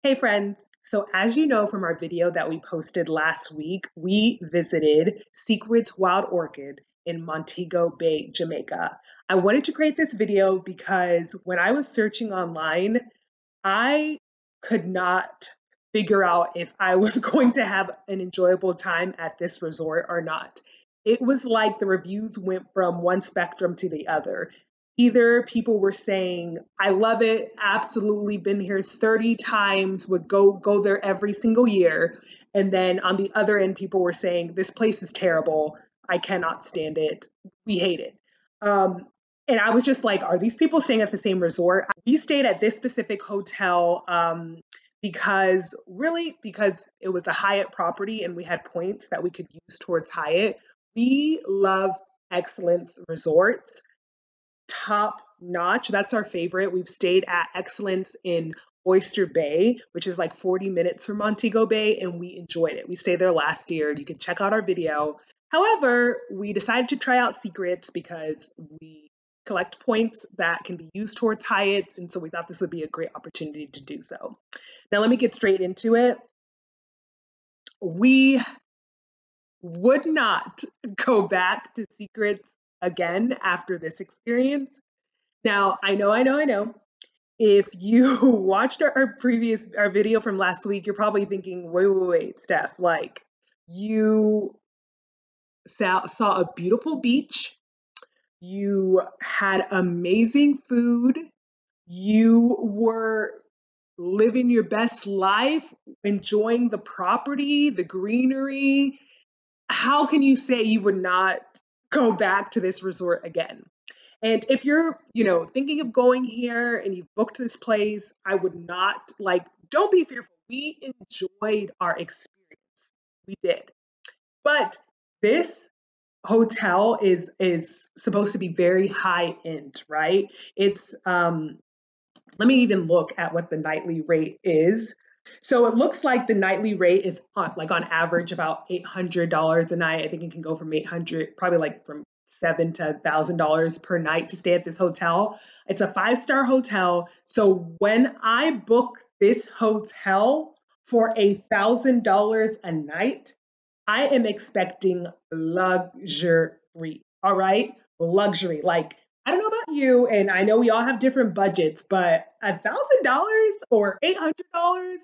Hey friends, so as you know from our video that we posted last week, we visited Secrets Wild Orchid in Montego Bay, Jamaica. I wanted to create this video because when I was searching online, I could not figure out if I was going to have an enjoyable time at this resort or not. It was like the reviews went from one spectrum to the other. Either people were saying, I love it, absolutely been here 30 times, would go there every single year. And then on the other end, people were saying, this place is terrible. I cannot stand it. We hate it. Um, and I was just like, are these people staying at the same resort? We stayed at this specific hotel because it was a Hyatt property and we had points that we could use towards Hyatt. We love Excellence Resorts, top notch. That's our favorite. We've stayed at Excellence in Oyster Bay, which is like 40 minutes from Montego Bay, and we enjoyed it. We stayed there last year. You can check out our video. However, we decided to try out Secrets because we collect points that can be used towards Hyatt, and so we thought this would be a great opportunity to do so. Now, let me get straight into it. We would not go back to Secrets again after this experience. Now, I know. If you watched our video from last week, you're probably thinking, wait, Steph, like you saw a beautiful beach, you had amazing food, you were living your best life, enjoying the property, the greenery. How can you say you would not go back to this resort again? And if you're, thinking of going here and you've booked this place, I would not don't be fearful. We enjoyed our experience. We did. But this hotel is supposed to be very high end, right? It's let me even look at what the nightly rate is. So it looks like the nightly rate is on average about $800 a night. I think it can go from 800, probably like from $7,000 to $1,000 per night to stay at this hotel. It's a 5-star hotel. So when I book this hotel for $1,000 a night, I am expecting luxury. All right, luxury. Like, I don't know about you, and I know we all have different budgets, but $1,000 or $800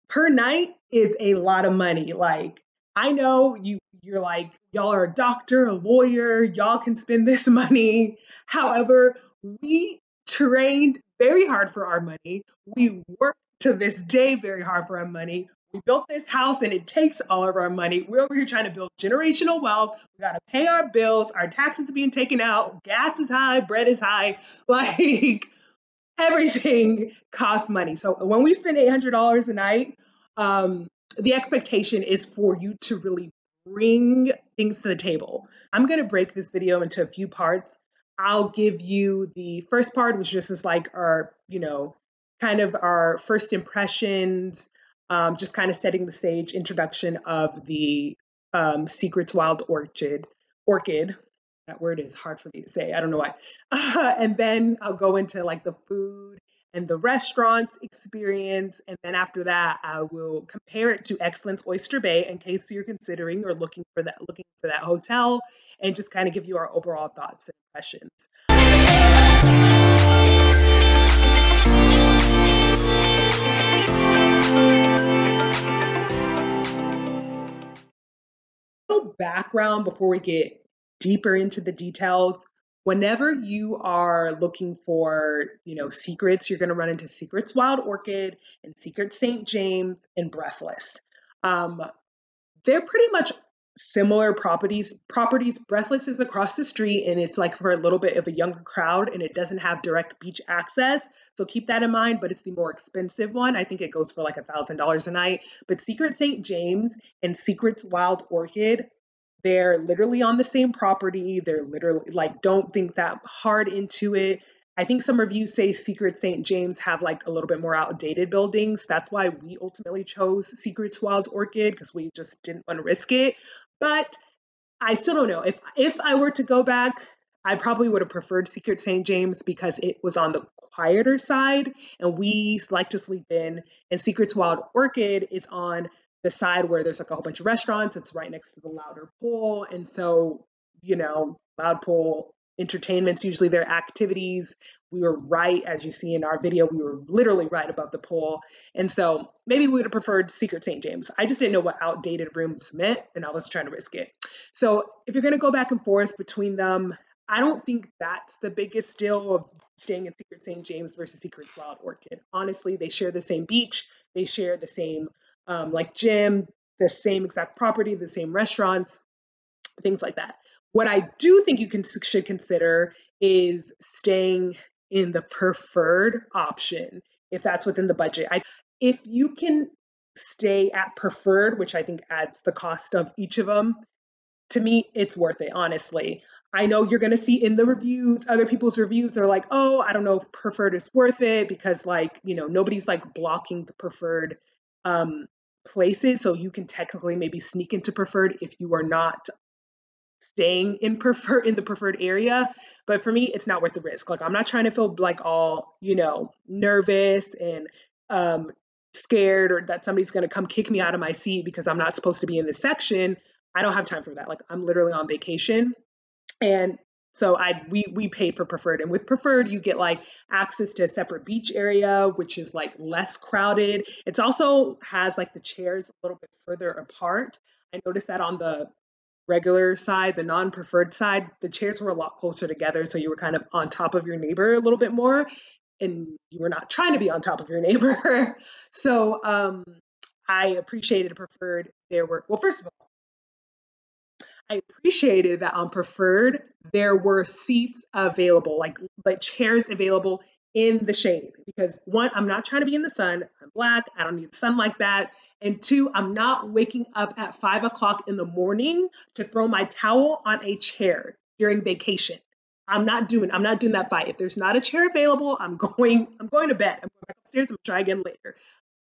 per night is a lot of money. Like, I know you're like, y'all are a doctor, a lawyer, y'all can spend this money. However, we trained very hard for our money. We work to this day very hard for our money. We built this house and it takes all of our money. We're over here trying to build generational wealth. We got to pay our bills. Our taxes are being taken out. Gas is high. Bread is high. Like, everything costs money. So when we spend $800 a night, the expectation is for you to really bring things to the table. I'm going to break this video into a few parts. I'll give you the first part, which just is like our, kind of our first impressions, just kind of setting the stage, introduction of the Secrets Wild Orchid. That word is hard for me to say. I don't know why. And then I'll go into like the food and the restaurants experience. And then after that, I will compare it to Excellence Oyster Bay in case you're considering or looking for that hotel, and just kind of give you our overall thoughts and impressions. Background before we get deeper into the details. Whenever you are looking for, secrets, you're going to run into Secrets Wild Orchid and Secrets St. James and Breathless. They're pretty much similar properties. Breathless is across the street and it's like for a little bit of a younger crowd and it doesn't have direct beach access. So keep that in mind, but it's the more expensive one. I think it goes for like $1,000 a night. But Secret St. James and Secrets Wild Orchid, they're literally on the same property. They're literally don't think that hard into it. I think some reviews say Secret St. James have like a little bit more outdated buildings. That's why we ultimately chose Secrets Wild Orchid, because we just didn't want to risk it. But I still don't know. If I were to go back, I probably would have preferred Secret St. James because it was on the quieter side and we like to sleep in. And Secrets Wild Orchid is on the side where there's like a whole bunch of restaurants. It's right next to the louder pool. And so, loud pool entertainment's usually their activities. We were right, as you see in our video, we were literally right above the pool. And so maybe we would have preferred Secret St. James. I just didn't know what outdated rooms meant and I was trying to risk it. So if you're going to go back and forth between them, I don't think that's the biggest deal of staying in Secret St. James versus Secret's Wild Orchid. Honestly, they share the same beach, they share the same like gym, the same exact property, the same restaurants, things like that. What I do think should consider is staying in the preferred option if that's within the budget. If you can stay at preferred, which I think adds the cost of each of them, to me, it's worth it, honestly. I know you're going to see in the reviews, other people's reviews, they're like, oh, I don't know if preferred is worth it because, like, nobody's like blocking the preferred um, places. So you can technically maybe sneak into preferred if you are not staying in the preferred area. But for me, it's not worth the risk. Like, I'm not trying to feel like all, nervous and scared or that somebody's going to come kick me out of my seat because I'm not supposed to be in this section. I don't have time for that. Like, I'm literally on vacation. And so we pay for preferred, and with preferred you get like access to a separate beach area, which is like less crowded. It's also has like the chairs a little bit further apart. I noticed that on the regular side, the non-preferred side, the chairs were a lot closer together, so you were kind of on top of your neighbor a little bit more, and you were not trying to be on top of your neighbor. So I appreciated preferred. There were, well, first of all, I appreciated that on Preferred, there were seats available, like chairs available in the shade. Because one, I'm not trying to be in the sun. I'm Black. I don't need sun like that. And two, I'm not waking up at 5 o'clock in the morning to throw my towel on a chair during vacation. I'm not doing that fight. If there's not a chair available, I'm going to bed. I'm going back upstairs. I'm gonna try again later.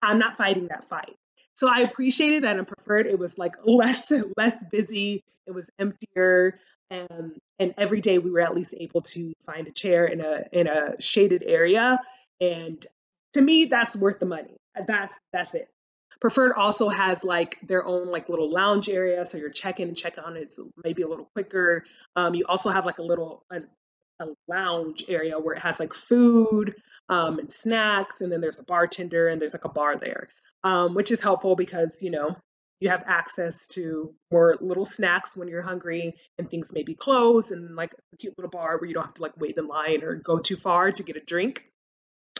I'm not fighting that fight. So I appreciated that and preferred it was like less busy. It was emptier, and every day we were at least able to find a chair in a shaded area. And to me, that's worth the money. That's it. Preferred also has like their own like little lounge area, so your check in and check out is maybe a little quicker. You also have like a lounge area where it has like food and snacks, and then there's a bartender and there's like a bar there, which is helpful because you have access to more little snacks when you're hungry and things may be closed, and like a cute little bar where you don't have to like wait in line or go too far to get a drink.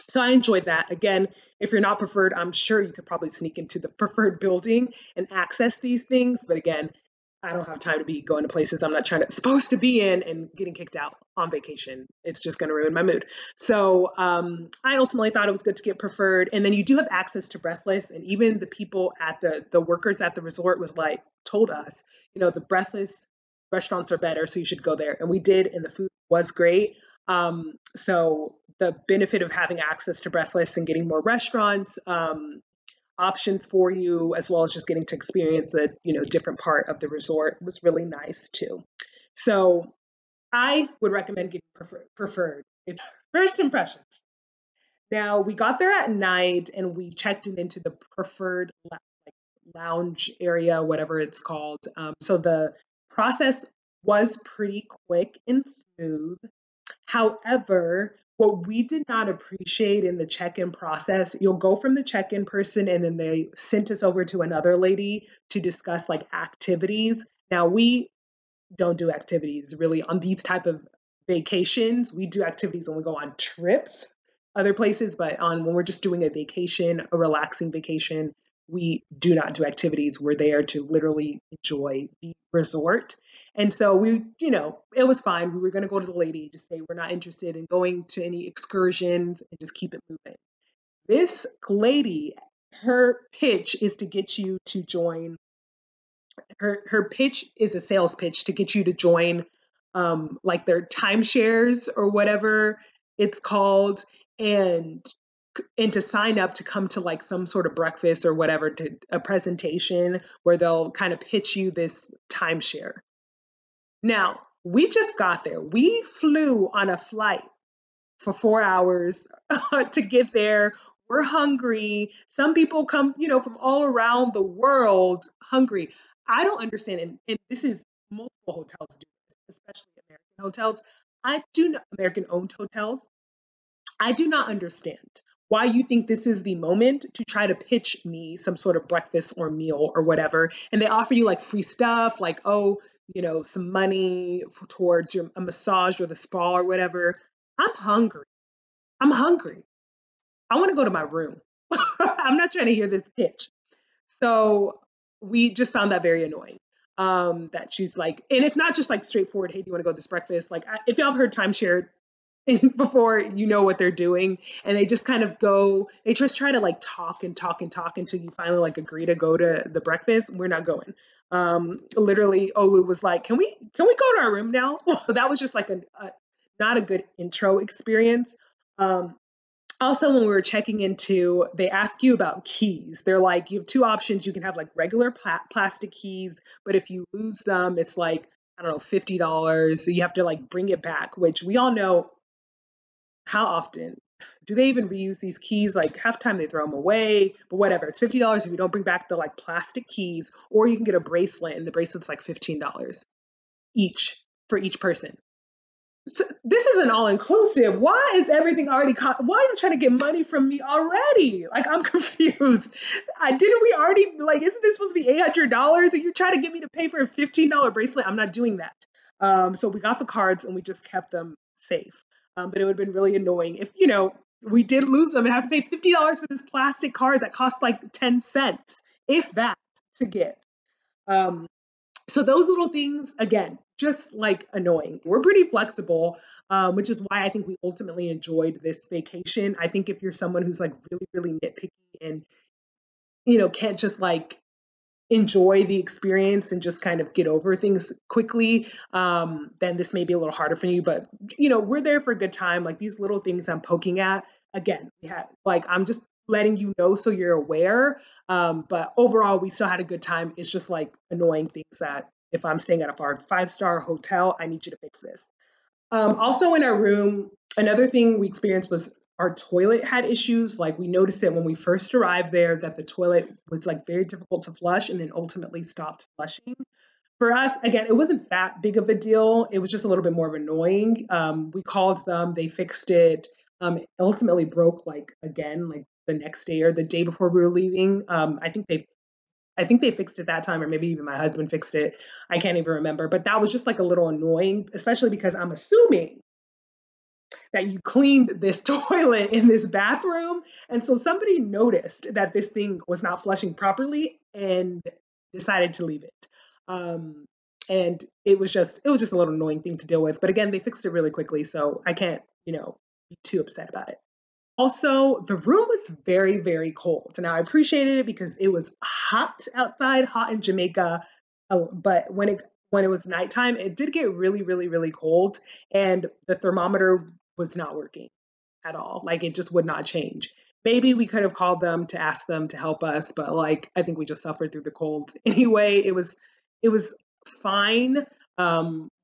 So I enjoyed that. Again, if you're not preferred, I'm sure you could probably sneak into the preferred building and access these things. But again, I don't have time to be going to places I'm not supposed to be in and getting kicked out on vacation. It's just going to ruin my mood. So I ultimately thought it was good to get preferred. And then you do have access to Breathless, and even the people at the workers at the resort was like told us, the Breathless restaurants are better, so you should go there. And we did, and the food was great. So the benefit of having access to Breathless and getting more restaurants, options for you, as well as just getting to experience a different part of the resort was really nice too. So I would recommend getting preferred. First impressions. Now we got there at night and we checked into the preferred lounge area, whatever it's called. So the process was pretty quick and smooth. However, what we did not appreciate in the check-in process, you'll go from the check-in person and then they sent us over to another lady to discuss like activities. Now we don't do activities really on these type of vacations. We do activities when we go on trips, other places, but on when we're just doing a vacation, a relaxing vacation, we do not do activities. We're there to literally enjoy the resort. And so it was fine. We were going to go to the lady, just say we're not interested in going to any excursions and just keep it moving. This lady, her pitch is to get you to join. Her pitch is a sales pitch to get you to join like their timeshares or whatever it's called, and to sign up to come to like some sort of breakfast or whatever, to a presentation where they'll kind of pitch you this timeshare. Now, We just got there. We flew on a flight for 4 hours to get there. We're hungry. Some people come, from all around the world hungry. I don't understand, and this is multiple hotels do this, especially American hotels. I do not American owned hotels. I do not understand why you think this is the moment to try to pitch me some sort of breakfast or meal or whatever. And they offer you like free stuff, like, oh, some money towards a massage or the spa or whatever. I'm hungry. I'm hungry. I want to go to my room. I'm not trying to hear this pitch. So we just found that very annoying. That she's like, and it's not just like straightforward, hey, do you want to go to this breakfast? Like, if y'all have heard timeshare before, you know what they're doing, and they just kind of go, they just try to like talk and talk and talk until you finally like agree to go to the breakfast. We're not going. Literally, Olu was like, can we go to our room now? So that was just like a not a good intro experience. Um, Also, when we were checking into, they ask you about keys. They're like, you have two options. You can have like regular plastic keys, but if you lose them, it's like, I don't know, $50. So you have to like bring it back, which we all know how often do they even reuse these keys? Like half the time they throw them away, but whatever. It's $50 if you don't bring back the like plastic keys, or you can get a bracelet, and the bracelet's like $15 each for each person. So this isn't all inclusive. Why is everything already why are you trying to get money from me already? Like, I'm confused. I didn't we already, like, isn't this supposed to be $800 and you're trying to get me to pay for a $15 bracelet? I'm not doing that. So we got the cards and we just kept them safe. But it would have been really annoying if, we did lose them and have to pay $50 for this plastic card that cost like 10 cents, if that, to get. Um, so those little things, again, just like annoying. We're pretty flexible, which is why I think we ultimately enjoyed this vacation. I think if you're someone who's like really, really nitpicky and, can't just like enjoy the experience and just kind of get over things quickly, then this may be a little harder for you. But, we're there for a good time. Like these little things I'm poking at, again, like I'm just letting you know so you're aware. But overall, we still had a good time. It's just like annoying things that if I'm staying at a 5-star hotel, I need you to fix this. Also in our room, another thing we experienced was our toilet had issues. Like we noticed it when we first arrived there that the toilet was like very difficult to flush and then ultimately stopped flushing. For us, again, it wasn't that big of a deal. It was just a little bit more of annoying. We called them, they fixed it. It ultimately broke like again, like the next day or the day before we were leaving. I think they fixed it that time, or maybe even my husband fixed it. I can't even remember. But that was just like a little annoying, especially because I'm assuming that you cleaned this toilet in this bathroom. And so somebody noticed that this thing was not flushing properly and decided to leave it. Um, and it was just a little annoying thing to deal with. But again, they fixed it really quickly, so I can't, be too upset about it. Also, the room was very, very cold. Now, I appreciated it because it was hot outside, hot in Jamaica. But when it was nighttime, it did get really, really, really cold, and the thermometer was not working at all. Like it just would not change. Maybe we could have called them to ask them to help us, but like I think we just suffered through the cold anyway. It was fine.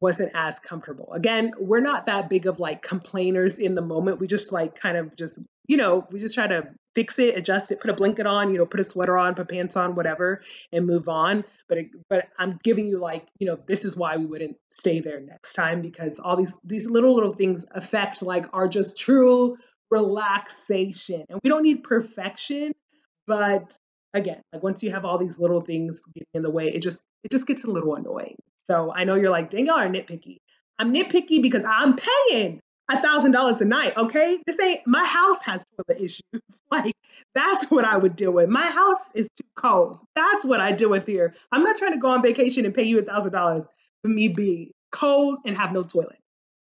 Wasn't as comfortable. Again, we're not that big of like complainers in the moment. We just like kind of just, we just try to fix it, adjust it, put a blanket on, put a sweater on, put pants on, whatever, and move on. But I'm giving you like, this is why we wouldn't stay there next time, because all these little things affect like our just true relaxation. And we don't need perfection, but again, like once you have all these little things getting in the way, it just gets a little annoying. So I know you're like, dang, y'all are nitpicky. I'm nitpicky because I'm paying $1,000 a night. Okay, this ain't my house has toilet issues. Like that's what I would deal with. My house is too cold. That's what I deal with here. I'm not trying to go on vacation and pay you $1,000 for me be cold and have no toilet.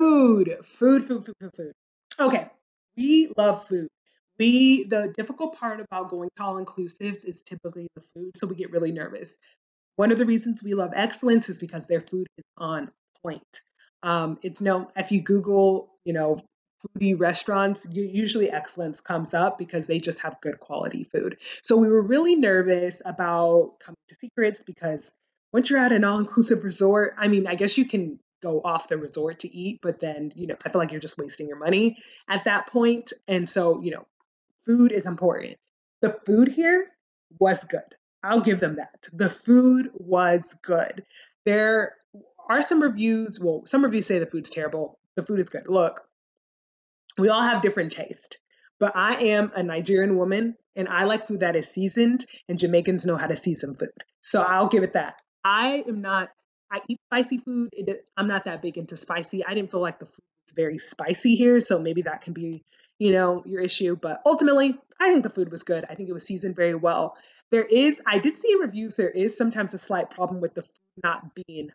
Food, food, food, food, food, food. Okay, we love food. The difficult part about going to all inclusives is typically the food, so we get really nervous. One of the reasons we love excellence is because their food is on point. It's no, if you Google, foodie restaurants, usually excellence comes up because they just have good quality food. So we were really nervous about coming to Secrets because once you're at an all-inclusive resort, I mean, I guess you can go off the resort to eat, but then, I feel like you're just wasting your money at that point. And so, food is important. The food here was good. I'll give them that. The food was good. There are some reviews. Well, some reviews say the food's terrible. The food is good. Look, we all have different taste, but I am a Nigerian woman and I like food that is seasoned, and Jamaicans know how to season food. So I'll give it that. I eat spicy food. I'm not that big into spicy. I didn't feel like the food was very spicy here. So maybe that can be, your issue. But ultimately, I think the food was good. I think it was seasoned very well. I did see reviews, there is sometimes a slight problem with the food not being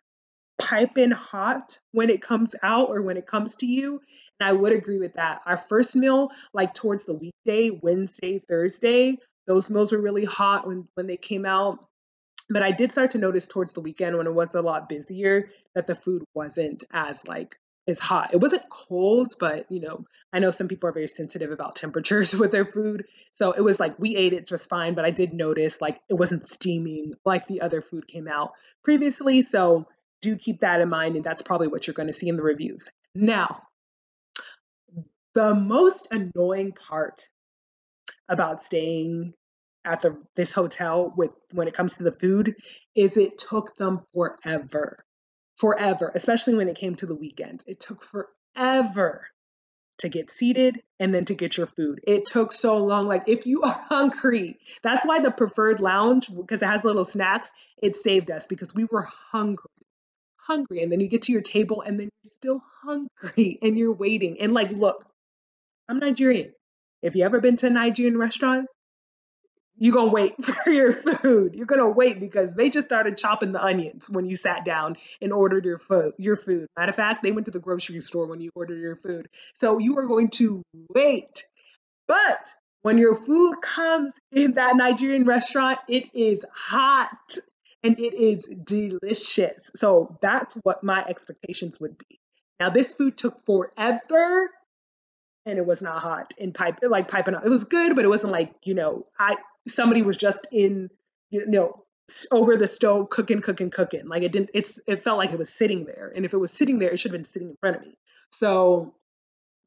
piping hot when it comes out or when it comes to you. And I would agree with that. Our first meal, like towards the weekday, Wednesday, Thursday, those meals were really hot when they came out. But I did start to notice towards the weekend when it was a lot busier that the food wasn't as hot. It wasn't cold, but I know some people are very sensitive about temperatures with their food. So it was like we ate it just fine, but I did notice like it wasn't steaming like the other food came out previously. So do keep that in mind, and that's probably what you're going to see in the reviews. Now, the most annoying part about staying at this hotel when it comes to the food is it took them forever, especially when it came to the weekend. It took forever to get seated and then to get your food. It took so long. Like if you are hungry, that's why the preferred lounge, because it has little snacks, it saved us because we were hungry. And then you get to your table and then you're still hungry and you're waiting. And like, look, I'm Nigerian. If you ever been to a Nigerian restaurant, you're gonna wait for your food. You're gonna wait because they just started chopping the onions when you sat down and ordered your food. Matter of fact, they went to the grocery store when you ordered your food. So you are going to wait. But when your food comes in that Nigerian restaurant, it is hot and it is delicious. So that's what my expectations would be. Now this food took forever and it was not hot and piping out. It was good, but it wasn't like, somebody was just in, over the stove cooking. Like it felt like it was sitting there. And if it was sitting there, it should have been sitting in front of me. So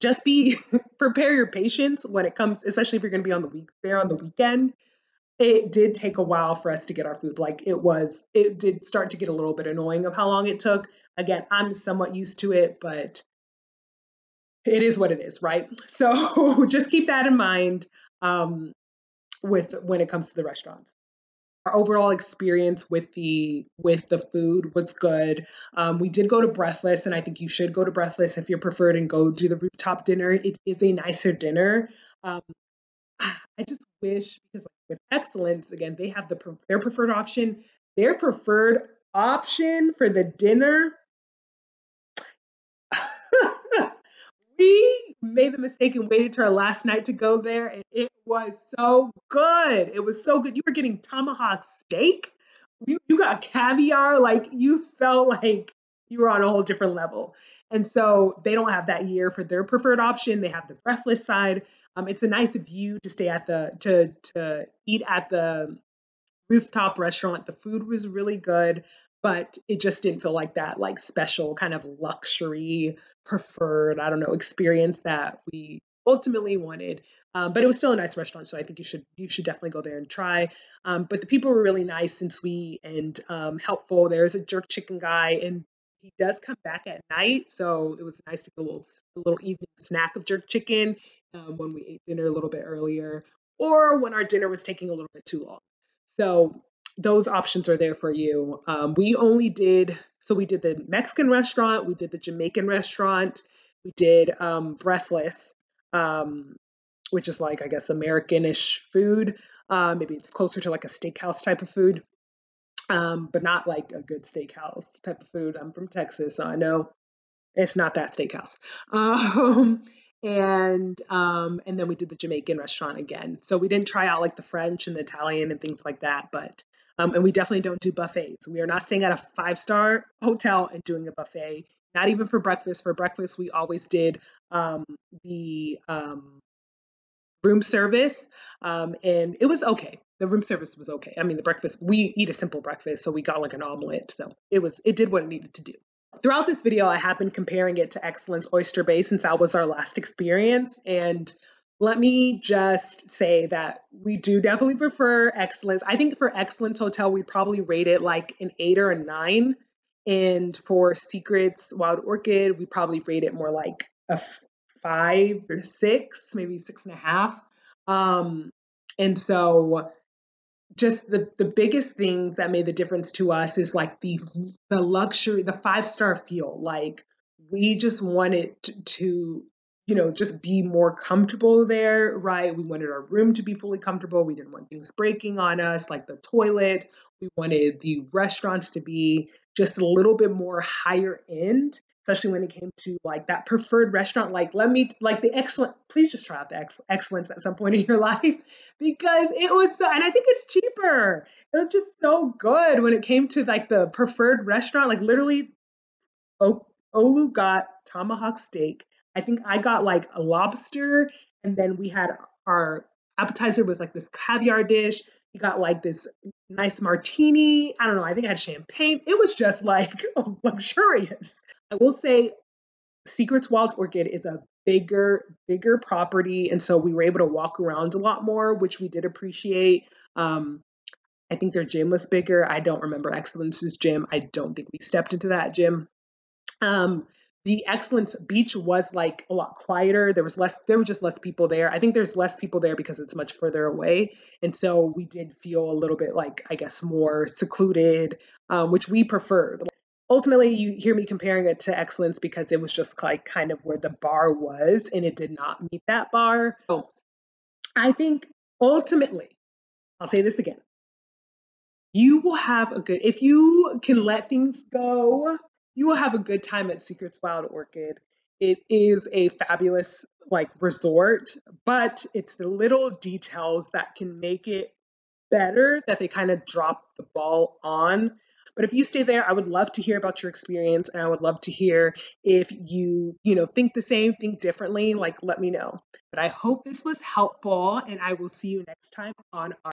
just prepare your patience when it comes, especially if you're going to be on the weekend. It did take a while for us to get our food. Like it did start to get a little bit annoying of how long it took. Again, I'm somewhat used to it, but it is what it is, right? So just keep that in mind with when it comes to the restaurants. Our overall experience with the food was good. We did go to Breathless, and I think you should go to Breathless if you're preferred and go do the rooftop dinner. It is a nicer dinner. Um, I just wish because with Excellence again, they have their preferred option. Their preferred option for the dinner we made the mistake and waited till our last night to go there, and it was so good. It was so good. You were getting tomahawk steak. You got caviar. Like you felt like you were on a whole different level. And so they don't have that here for their preferred option. They have the breathless side. It's a nice view to stay at to eat at the rooftop restaurant. The food was really good, but it just didn't feel like that like special kind of luxury preferred, I don't know, experience that we ultimately wanted. But it was still a nice restaurant, so I think you should definitely go there and try. But the people were really nice and sweet and helpful. There's a jerk chicken guy, and he does come back at night, so it was nice to get a little evening snack of jerk chicken when we ate dinner a little bit earlier, or when our dinner was taking a little bit too long. So those options are there for you. We did the Mexican restaurant, we did the Jamaican restaurant, we did Breathless, um, which is like, I guess, Americanish food. Maybe it's closer to like a steakhouse type of food, but not like a good steakhouse type of food. I'm from Texas, so I know it's not that steakhouse. Um, and then we did the Jamaican restaurant again. So we didn't try out like the French and the Italian and things like that, but and we definitely don't do buffets. We are not staying at a five-star hotel and doing a buffet. Not even for breakfast. For breakfast, we always did the room service, and it was okay. The room service was okay. I mean, the breakfast, we eat a simple breakfast, so we got like an omelet. So it did what it needed to do. Throughout this video, I have been comparing it to Excellence Oyster Bay since that was our last experience. And let me just say that we do definitely prefer Excellence. I think for Excellence Hotel, we probably rate it like an 8 or a 9. And for Secrets Wild Orchid, we probably rate it more like a 5 or 6, maybe 6.5. Um, and so just the biggest things that made the difference to us is like the luxury, the 5-star feel. Like we just wanted to, just be more comfortable there, right? We wanted our room to be fully comfortable. We didn't want things breaking on us, like the toilet. We wanted the restaurants to be just a little bit more higher end, especially when it came to like that preferred restaurant. Like, let me, like the excellent, please just try out the excellence at some point in your life because it was so, and I think it's cheaper. It was just so good when it came to like the preferred restaurant. Like, literally, Olu got tomahawk steak. I think I got like a lobster, and then we had our appetizer was like this caviar dish. We got like this nice martini. I don't know. I think I had champagne. It was just like luxurious. I will say Secrets Wild Orchid is a bigger property, and so we were able to walk around a lot more, which we did appreciate. Um, I think their gym was bigger. I don't remember Excellence's gym. I don't think we stepped into that gym. Um, the Excellence Beach was like a lot quieter. There were just less people there. I think there's less people there because it's much further away. And so we did feel a little bit like, I guess, more secluded, which we preferred. Ultimately, you hear me comparing it to Excellence because it was just like kind of where the bar was and it did not meet that bar. So I think ultimately, I'll say this again, you will have a good, if you can let things go, you will have a good time at Secrets Wild Orchid. It is a fabulous like resort, but it's the little details that can make it better that they kind of drop the ball on. But if you stay there, I would love to hear about your experience, and I would love to hear if you think the same, think differently, like let me know. But I hope this was helpful, and I will see you next time on our